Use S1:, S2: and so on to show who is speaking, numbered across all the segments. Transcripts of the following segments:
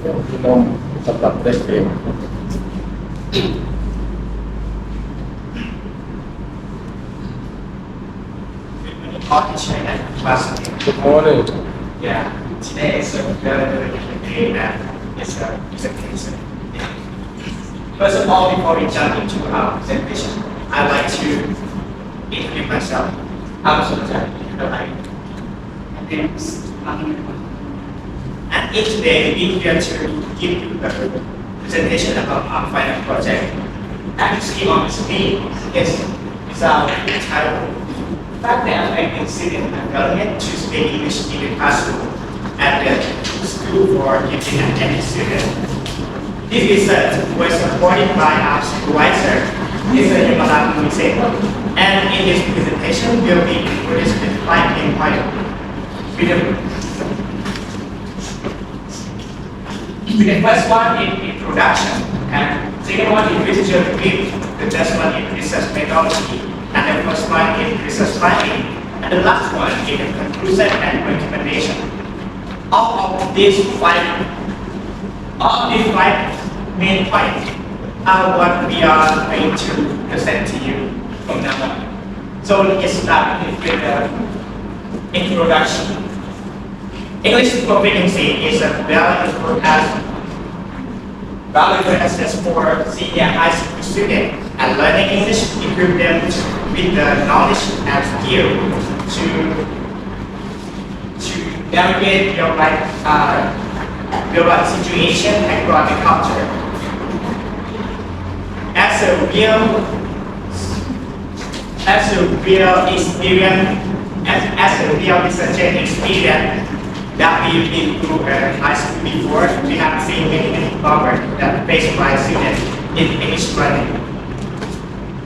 S1: เรื่องที่นมสำหรับเด็กเอง
S2: Talk in China class.
S1: Good morning.
S2: Yeah, today is a very different day and it's a case. First of all, before we jump into our presentation, I'd like to introduce myself. I'm Sunjay. And in today, we're here to give you a presentation about our final project. And the scheme on the screen is our title. Fact that American student and government to speak English in the classroom at the school for gifted and any student. This research was supported by our supervisor, Mr. Yamada Mise, and in this presentation will be included with 5 main points. The first one is introduction, and second one is literature review, the third one is research methodology, and the first one is research finding, and the last one is the conclusion and recommendation. All of these five main points are what we are going to present to you from now on. So let's start with the introduction. English proficiency is a valuable asset for senior high school students, and learning English equips them with the knowledge and skill to navigate your life situation and grow the culture. As a real researcher experience that we've been through high school before, we have seen many problems that faced by students in English learning.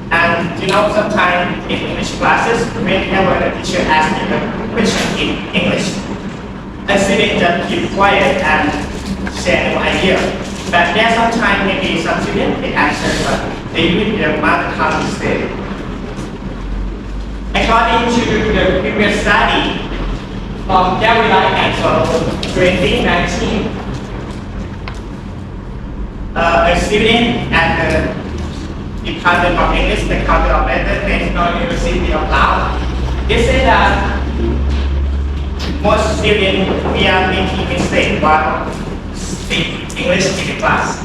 S2: And sometimes in English classes, whenever the teacher asks you a question in English, a student just keep quiet and share no idea. But there sometimes maybe some students they answer, but they use their mother tongue instead. According to the previous study from Gabriel and 2019, a student at the Department of English, the Department of National University of Laos, they say that most students we are making mistakes while speaking English in the class.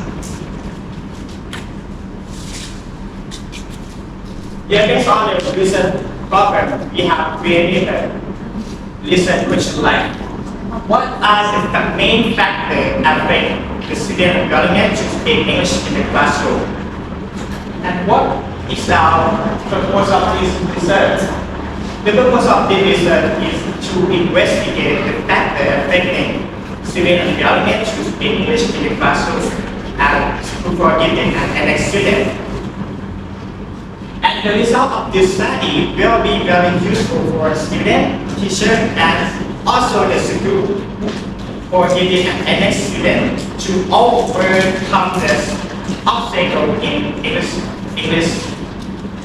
S2: Yeah, based on the recent problem, we have created a research question like, what are the main factors affecting the student willingness to speak English in the classroom? And what is our purpose of this research? The purpose of this research is to investigate the factors affecting student willingness to speak English in the classroom and for gifted and next student. And the result of this study will be very useful for students, teachers, and also the school for gifted and next students to overcome this obstacle in English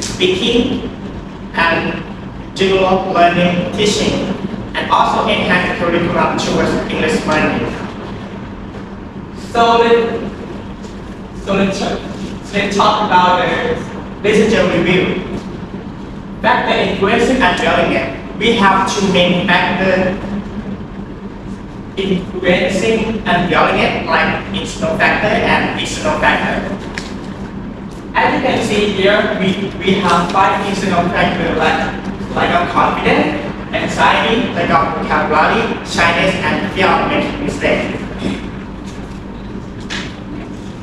S2: speaking and general learning teaching, and also enhance the curriculum towards English learning. So let's talk about the literature review. Factor influencing and willingness. We have two main factors influencing and willingness, like internal factor and external factor. As you can see here, we have 5 external factors like our confidence, anxiety, like our vocabulary, shyness, and fear of making mistakes.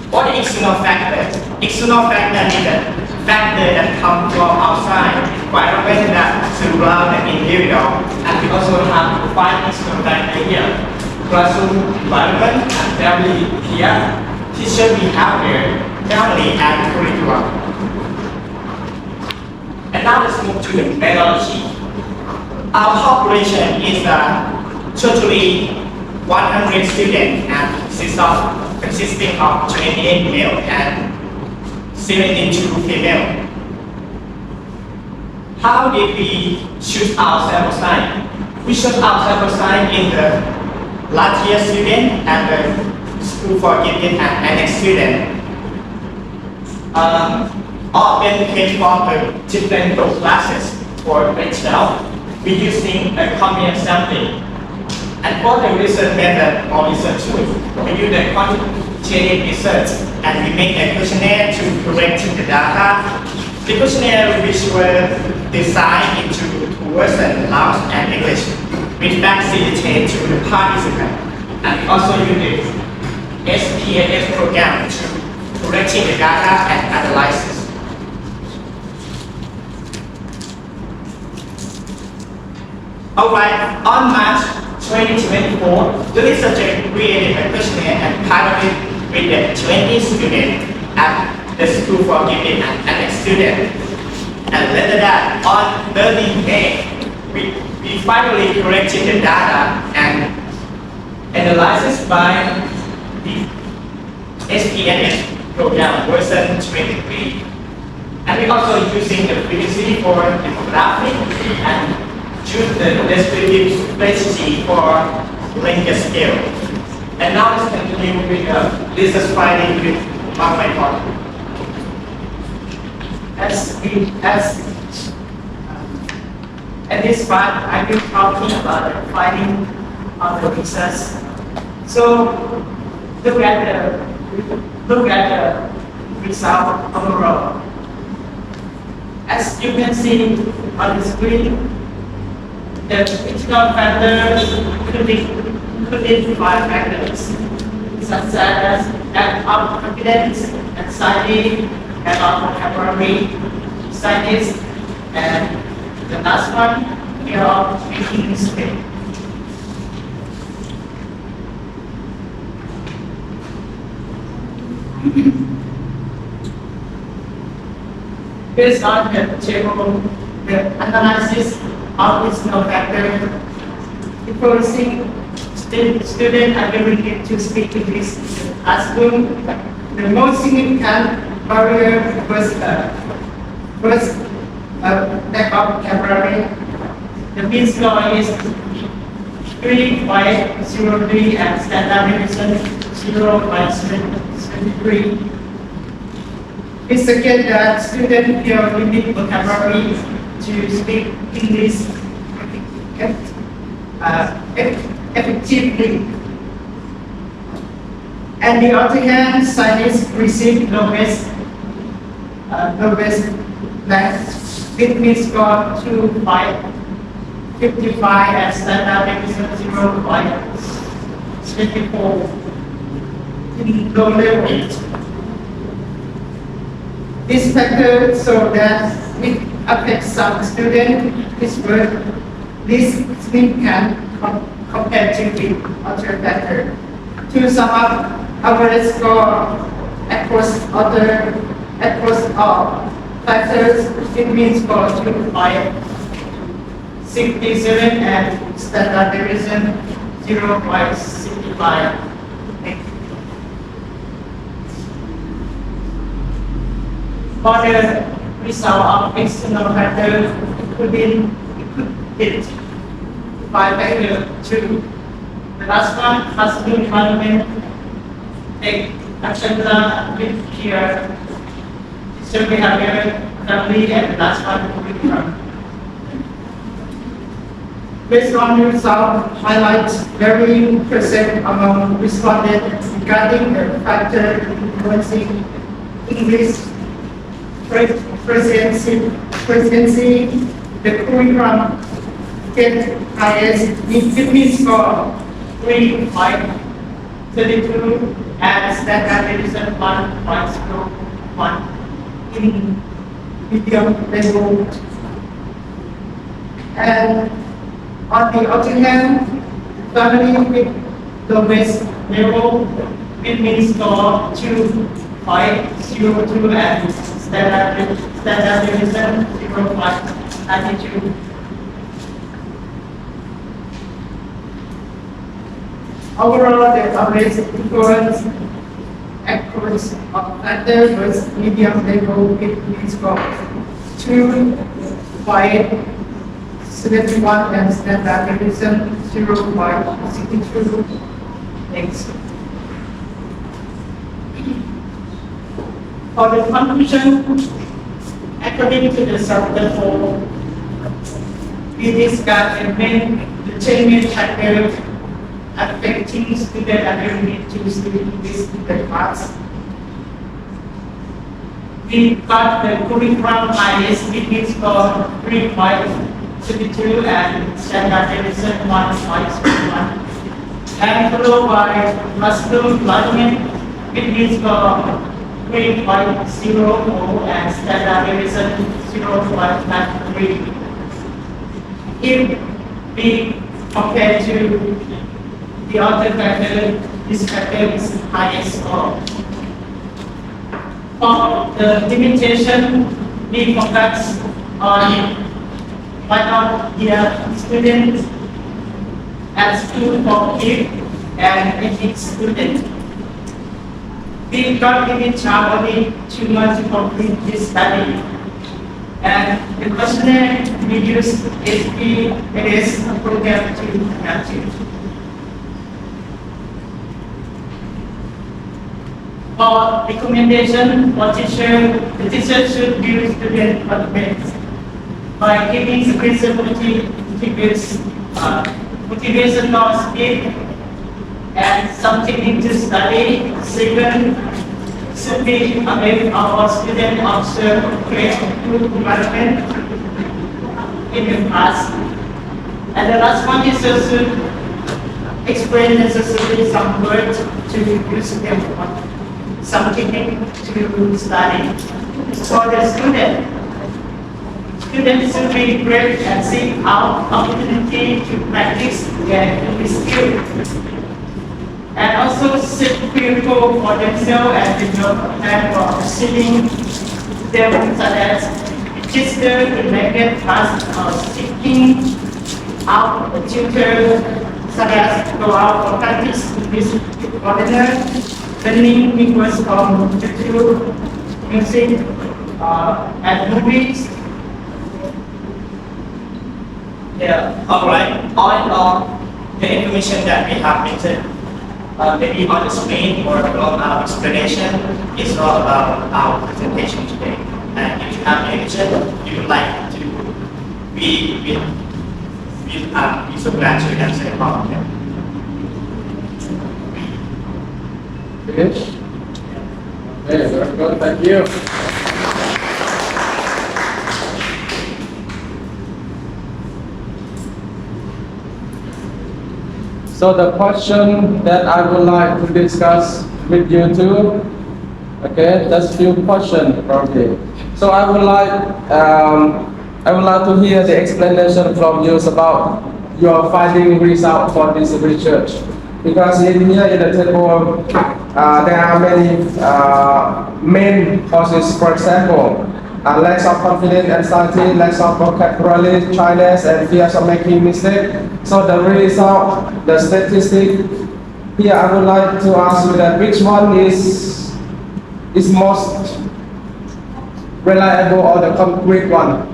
S2: What is external factor? External factor is a factor that come from outside environment that surround the individual, and we also have 5 external factors here: classroom environment, and family here, teacher behavior, family, and curriculum. And now let's move to the methodology. Our population is totally 100 students and consisting of 28 male and 72 female. How did we choose our sample size? We chose our sample size in the last year student and the school for gifted and an student. All of them came from different classes for grade 12, we're using a combined sampling. And for the research method or research tool, we use the quantitative research and we make a questionnaire to correct the data. The questionnaire which were designed into words and nouns and English, which facilitate to the participant. And we also use the SPSS program to correcting the data and analysis. Alright, on March 2024, the researcher created a questionnaire and piloted with the 20 students at the School for Gifted and student. And later that, on 13 May, we finally corrected the data and analysis by the SPSS program version 23. And we also using the frequency for demographic and choose the descriptive strategy for linear scale. And now let's continue with business finding with one by one.
S3: At this part, I've been talking about the finding of the research. So look at the result overall. As you can see on the screen, the external factors could be 5 factors, such as lack of confidence, anxiety, lack of vocabulary, science, and the last one, fear of making mistakes. Based on the table, the analysis of external factor, influencing student ability to speak English in the classroom. The most significant barrier was lack of vocabulary. The mean score is 3.03 and standard deviation 0.73. It's again that students feel limited vocabulary to speak English effectively. And the other hand, scientists receive lowest rank with mean score 2.55 and standard deviation 0.24 in low level. This factor so that it affects some students this significant compared to the other factor. To sum up, average score across all factors, it means for 2.67 and standard deviation 0.65. For the result of external factor, it could hit 5 factor 2. The last one, classroom environment, take action plan with peer, student behavior, family, and the last one, with from. Based on the result, highlights varying percent among respondents regarding the factor influencing English presidency, the curriculum get highest in mean score 3.32 and standard deviation 1.01 in medium level. And on the other hand, family with lowest level with mean score 2.02 and standard deviation 0.92. Overall, the average influence across of factors was medium level with mean score 2.71 and standard deviation 0.62. Thanks. For the conclusion, according to the chapter 4, we discussed the main factors affecting student ability to study this student class. We got the curriculum IS meetings for 3.32 and standard division 1.1, and followed by classroom learning meetings for 3.04 and standard division 0.93. If we compare to the other factor, this factor is highest score. For the limitation, we focus on one of the students as 248 and 18 students. We got given charge only 2 months to complete this study. And the questionnaire we use it is a program to achieve. For recommendation for teacher, the teacher should use student motivation by giving sufficient motivation or speed and something to study. Second, should be aware of our student observe create good environment in the class. And the last one is should explain necessarily some words to use them something to study. For the students should be great and seek out opportunity to practice their English skill. And also seek people for themselves and develop a plan for achieving them, such as register in naked class or seeking out a tutor, such as go out for practice with foreigner, learning language from YouTube, music, and movies. Yeah. All right. All in all, the information that we have mentioned, maybe on the screen or on our explanation, is all about our presentation today. And if you have any question you would like to be so glad to answer about them.
S1: Finish? Okay, very good, thank you. So the question that I would like to discuss with you too, okay, that's few questions probably. So I would like to hear the explanation from you about your finding result for this research. Because in here in the table, there are many main causes. For example, lack of confidence, anxiety, lack of vocabulary, shyness, and fears of making mistakes. So the result, the statistic here, I would like to ask you that which one is most reliable or the concrete one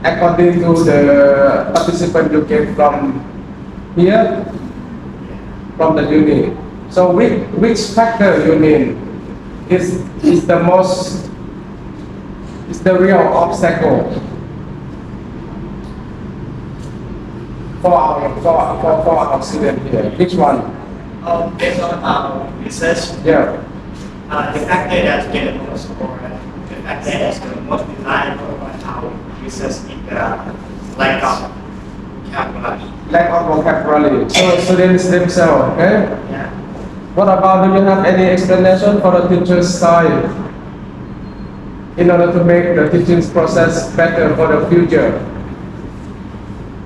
S1: according to the participant you get from here, from the unit. So which factor you mean is the most, is the real obstacle for our student here? Which one?
S2: Based on our research,
S1: Yeah.
S2: the factor that's getting most or the factor that's the most reliable on our research is the lack of vocabulary.
S1: Lack of vocabulary. So students themselves, okay?
S2: Yeah.
S1: What about, do you have any explanation for the teacher's side in order to make the teaching process better for the future?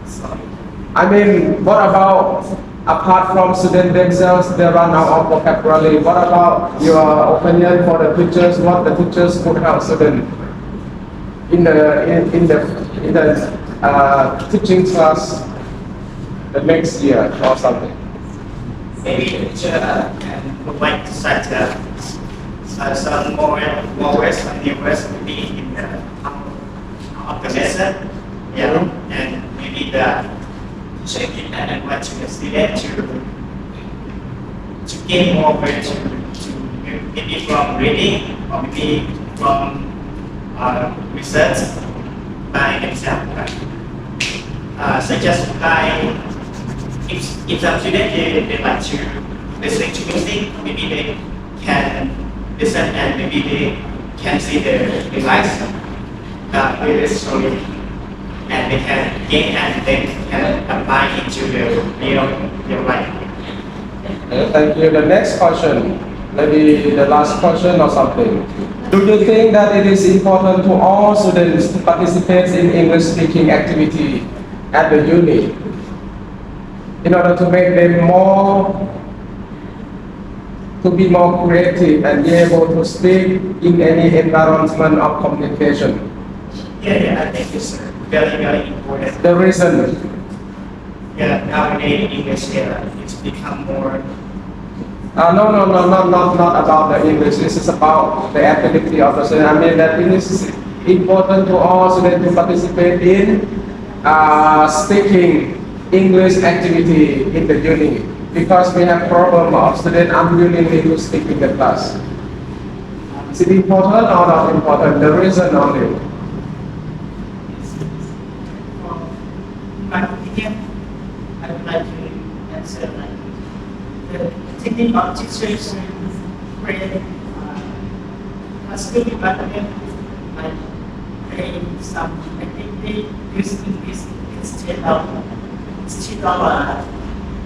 S2: Sorry.
S1: I mean, what about, apart from students themselves, they run out of vocabulary, what about your opinion for the teachers, what the teachers could help students in the teaching class the next year or something?
S2: Maybe the teacher can provide such some more ways and new ways to be in the of the lesson. Yeah. And maybe the teacher can advise the student to gain more ways to maybe from reading or maybe from research by themselves. Such as if some students they like to listen to music, maybe they can listen and maybe they can see the device playlist slowly, and they can gain and they can apply into the real life.
S1: Thank you. The next question, maybe the last question or something. Do you think that it is important to all students to participate in English speaking activity at the uni in order to make them to be more creative and be able to speak in any environment of communication?
S2: Yeah, I think it's very important.
S1: The reason?
S2: Yeah, nowadays English it's become more.
S1: No, not about the English. This is about the ability of the student. I mean that it is important to all students to participate in speaking English activity in the uni, because we have problem of students unwilling to speak in the class. Is it important or not important? The reason only.
S3: In my opinion, I would like to answer like the technique of teachers create a skill development, like creating some activity using English instead of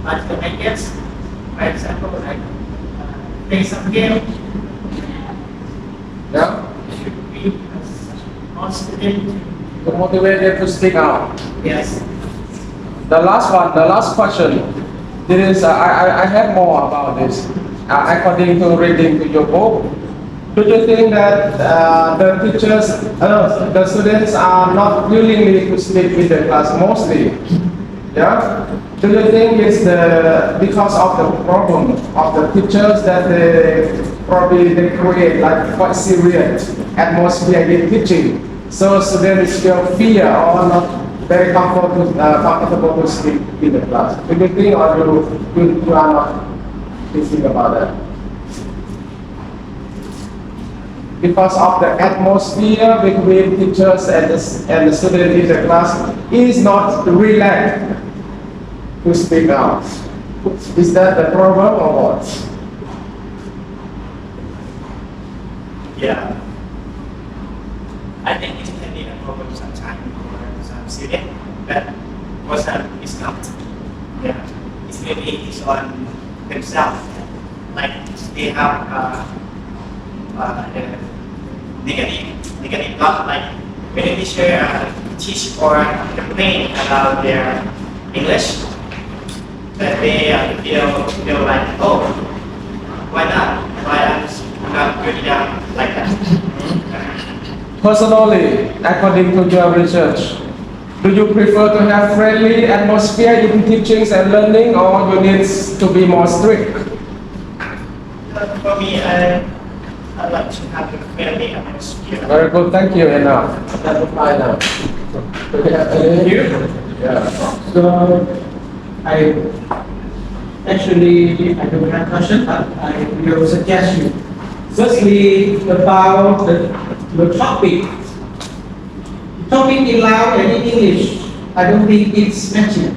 S3: like methods. For example, like play some game.
S1: Yeah.
S3: Should be more student.
S1: To motivate them to speak out.
S3: Yes.
S1: The last question. This is I have more about this. According to reading to your book, do you think that the teachers, the students are not willingly to speak in the class mostly? Yeah. Do you think it's because of the problem of the teachers that they create like quite serious atmosphere in teaching, so students feel fear or not very comfortable to speak in the class? Do you think, or you are not thinking about that? Because of the atmosphere between teachers and the students in the class is not relaxed to speak out. Is that the problem or what?
S2: Yeah, I think it can be a problem sometimes for some students, but for some it's not. Yeah, it's maybe it's on themselves, like they have negative thought, like when a teacher teach or complain about their English, that they feel like, oh, why not? Why I'm not good enough like that?
S1: Personally, according to your research, do you prefer to have friendly atmosphere in teachings and learning, or you need to be more strict?
S2: For me, I like to have a friendly atmosphere.
S1: Very good, thank you. Enough. That's reply now. Do we have any? Yeah.
S4: So, I don't have a question, but I will suggest you. Firstly, about the topic. Topic in Lao and in English, I don't think it's matching.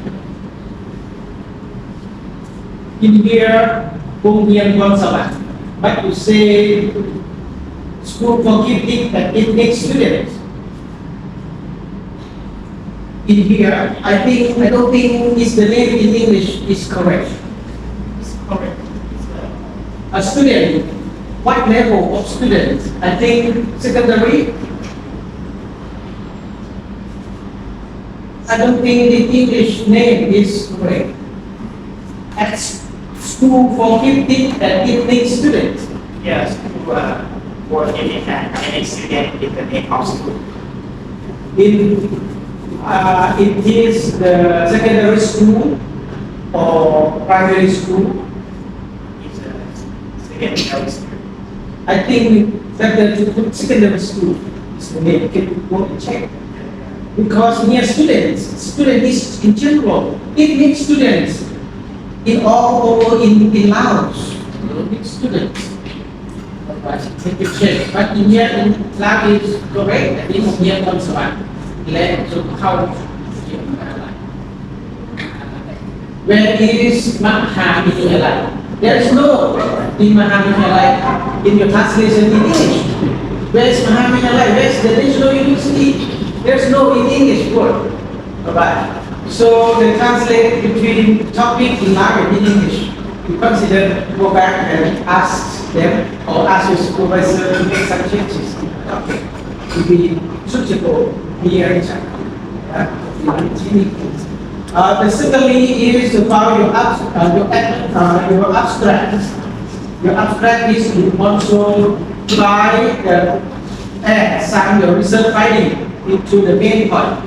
S4: In here, Bung Mian Wan Sabat, but you say school for gifting and ethnic students. In here, I don't think it's the name in English is correct.
S3: It's correct.
S4: A student, what level of student? I think secondary. I don't think the English name is correct. At school for gifted and ethnic students.
S2: Yes, for giving an student in the name of school.
S4: It is the secondary school or primary school.
S2: It's a secondary school.
S4: I think that the secondary school is the name. Can you go and check? Because near students is in general, ethnic students in all over in Laos, ethnic students. but it will change. But in here, in lab is correct, and in here comes one. Let to count. Where is Mahamihilai? There is no in Mahamihilai in your translation in English. Where is Mahamihilai? Where is the National University? There is no in English word. Alright. So they translate between topic in language in English. You consider go back and ask them or ask your supervisor to make some changes in the topic to be suitable here in China. The secondly is about your abstract. Your abstract is to also try add some your research finding into the main point,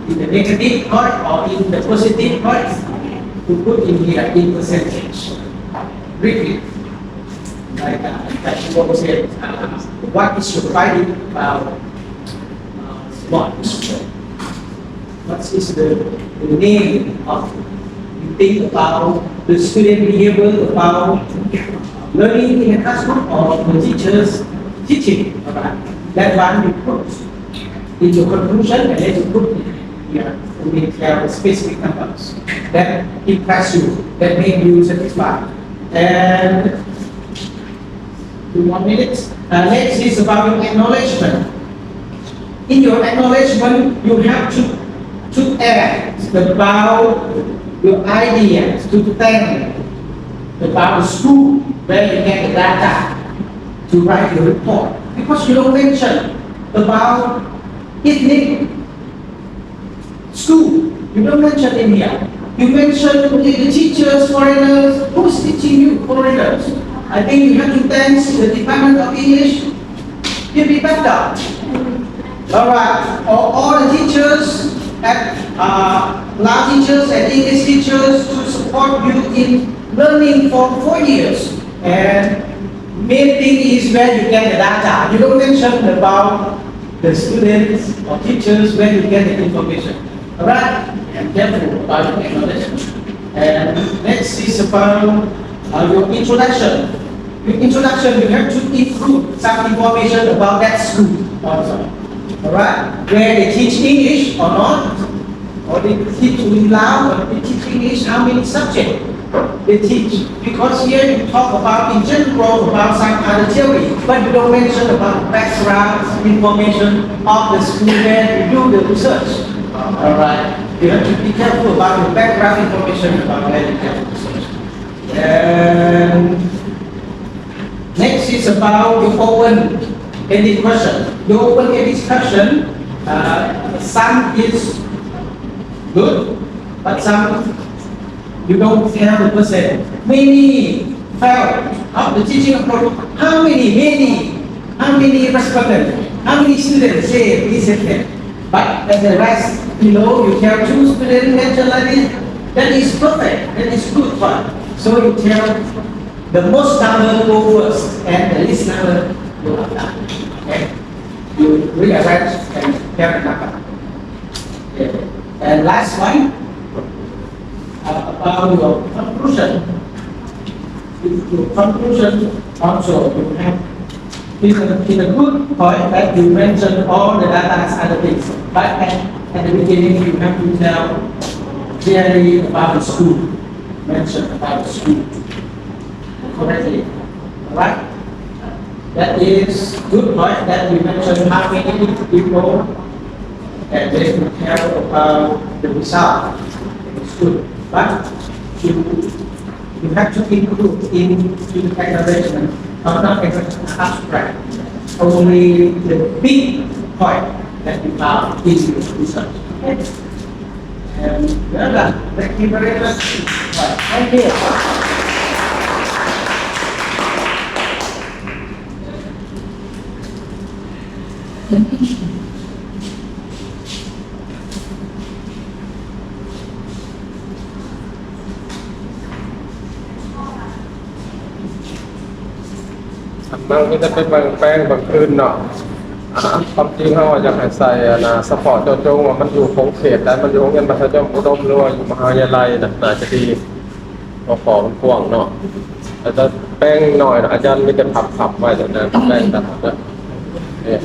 S4: in the negative point or in the positive point, to put in here in percentage. Briefly, like you said, what is your finding about what is the name of you think about the student behavior, about learning in a classroom or the teachers teaching? Alright, that one you put in your conclusion and then you put here with your specific numbers that impress you, that make you satisfied. And 2 more minutes. Next is about your acknowledgement. In your acknowledgement, you have to add about your ideas, to thank about the school where you get the data to write your report. Because you don't mention about ethnic school. You don't mention in here. You mention the teachers, foreigners. Who's teaching you, foreigners? I think you have to thank the Department of English. Give it better. Alright, all the teachers at law teachers and English teachers to support you in learning for 4 years. And main thing is where you get the data. You don't mention about the students or teachers where you get the information. Alright, and careful about the acknowledgement. And next is about your introduction. Your introduction, you have to include some information about that school also. Alright, where they teach English or not, or they teach in Lao, or they teach English, how many subjects they teach. Because here you talk about in general about some other theory, but you don't mention about background information of the school where you do the research. Alright, you have to be careful about the background information about where you get the research. And next is about the open-ended question. The open-ended question, some is good, but some you don't tell the person. Many failed of the teaching approach. How many respondents? How many students say this and that? But as the rest below, you tell 2 students mention like this. That is perfect. That is good one. So you tell the most number go first and the least number go after. Okay? You rearrange and tell the number. Okay. And last one, about your conclusion. Your conclusion also you have in a good point that you mention all the data as other things. But at the beginning you have to tell clearly about the school. Mention about the school correctly. Alright? That is good point that you mentioned how many people and then you tell about the result. It's good. But you have to include in the acknowledgement or not abstract. Only the big point that you found in your research. Okay? And well done. Thank you very much. Thank you.
S1: มันก็จะเป็นบางแป้งบางคืนเนาะความจริงเขาอยากให้ใส่สปอร์ตโจงว่ามันอยู่ของเขตแล้วมันอยู่โรงเรียนมัธยมอุดมหรือว่าอยู่มหาวิทยาลัยน่าจะดีพอมันกว้างเนาะ อาจจะแป้งหน่อยอาจารย์มีแต่ผับไว้แต่นั้นแป้งตัดนะเนี่ย